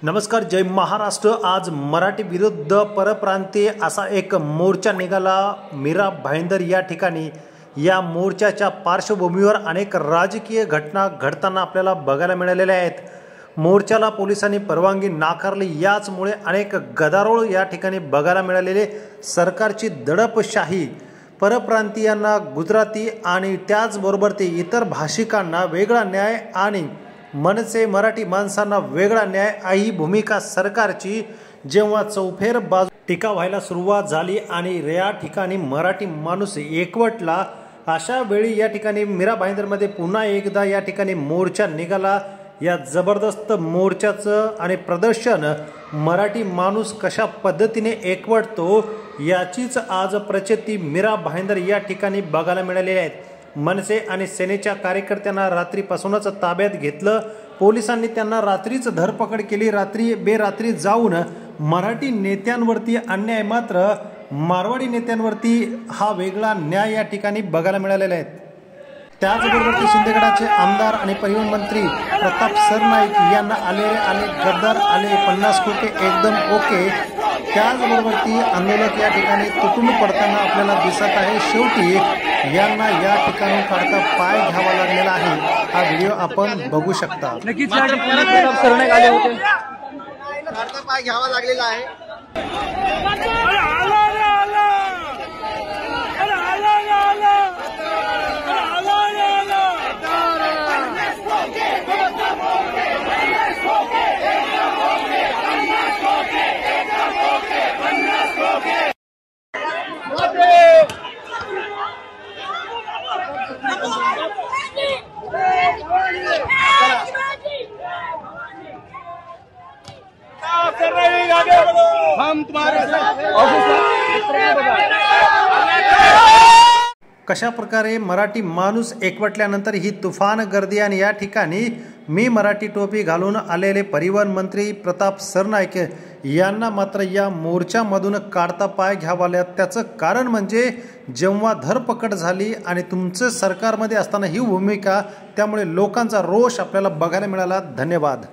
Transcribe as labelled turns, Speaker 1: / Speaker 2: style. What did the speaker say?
Speaker 1: नमस्कार, जय महाराष्ट्र। आज मराठी विरुद्ध परप्रांतीय असा एक मोर्चा निघाला मीरा भाईंदर या ठिकाणी। या मोर्चाच्या पार्श्वभूमीवर अनेक राजकीय घटना घडताना आपल्याला बघायला मिळालेल्या आहेत। मोर्चाला पोलिसांनी परवानगी नाकारली, याचमुळे अनेक गदारोळ या ठिकाणी बघायला मिळालेले। सरकारची दडपशाही, परप्रांतीयांना गुजराती आणि त्याचबरोबर ते इतर भाषिकांना वेगळा न्याय आणि मनसे मराठी माणसांना वेगळा न्याय ही भूमिका सरकारची जेव्हा चौफेर बाजू टीका व्हायला सुरुवात झाली आणि या ठिकाणी मराठी माणूस एकवटला, अशा वेळी या ठिकाणी मीरा भाईंदरमध्ये पुन्हा एकदा या ठिकाणी मोर्चा निघाला। या जबरदस्त मोर्चाचं आणि प्रदर्शन मराठी माणूस कशा पद्धतीने एकवटतो याचीच आज प्रचिती मीरा भाईंदर या ठिकाणी बघायला मिळालेली आहेत। मनसे आणि सेनेच्या कार्यकर्त्यांना रात्रीपासूनच ताब्यात घेतलं। पोलिसांनी त्यांना रात्रीच धरपकड केली। बेरात्री जाऊन मराठी नेत्यांवरती अन्याय, मात्र मारवाडी नेत्यांवरती हा वेगळा न्याय या ठिकाणी बघायला मिळालेला आहे। त्याचबरोबर शिंदेगडाचे आमदार आणि परिवहन मंत्री प्रताप सरनाईक यांना आले गद्दार आले 50 कोटी एकदम ओके। त्याचबरोबर आंदोलक या ठिकाणी तुटून पडताना आपल्याला दिसत आहे। शेवटी यांना या ठिकाणी काढता पाय घ्यावा लागलेला आहे। हा व्हिडिओ आपण बघू शकता।
Speaker 2: नक्कीच प्रताप सरनाईक आले होते,
Speaker 3: काढता पाय घ्यावा लागलेला आहे। हम तुम्हारे
Speaker 1: कशा प्रकारे मराठी माणूस एकवटल्यानंतर ही तुफान गर्दी आणि या ठिकाणी मी मराठी टोपी घालून आलेले परिवहन मंत्री प्रताप सरनाईक यांना मात्र या मोर्चामधून काढता पाय घ्यावा लागला। त्याचं कारण म्हणजे जेव्हा धरपकड झाली आणि तुमचं सरकारमध्ये असताना ही भूमिका, त्यामुळे लोकांचा रोष आपल्याला बघायला मिळाला। धन्यवाद।